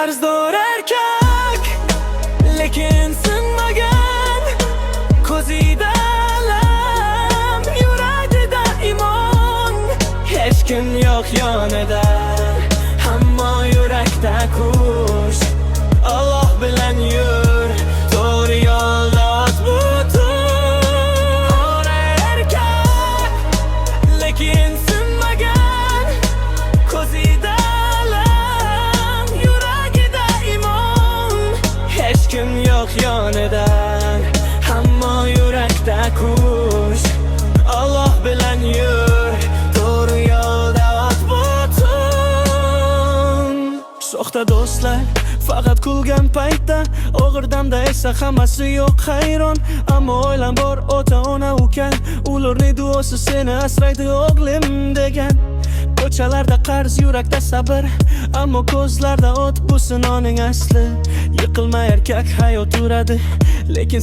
Qarzdor erkak, lekin sinmagan, ko'zida alam, yuragida imon. Hech kim yo'q yonida, ammo yurakda kuch. Alloh bilan yur, to'g'ri yo'lda ot butun. Erkak, lekin sinmagan, ko'zida alam, yuragida imon. Hech kim yo'q yonida, ammo yurakda kuch. Alloh bilan yur, to'g'ri yo'lda ot butun. Soxta do'stlar faqat kulgan paytda, og'ir damda esa hammasi yo'q hayron. Ammo oilam bor, ota, ona, ukam, ularning duosi seni asraydi o'g'lim degan. Ko'chalarda qarz, yurakda sabr, ammo ko'zlarda o't, bu sinoning asli. Yiqilma erkak, hayot uradi, lekin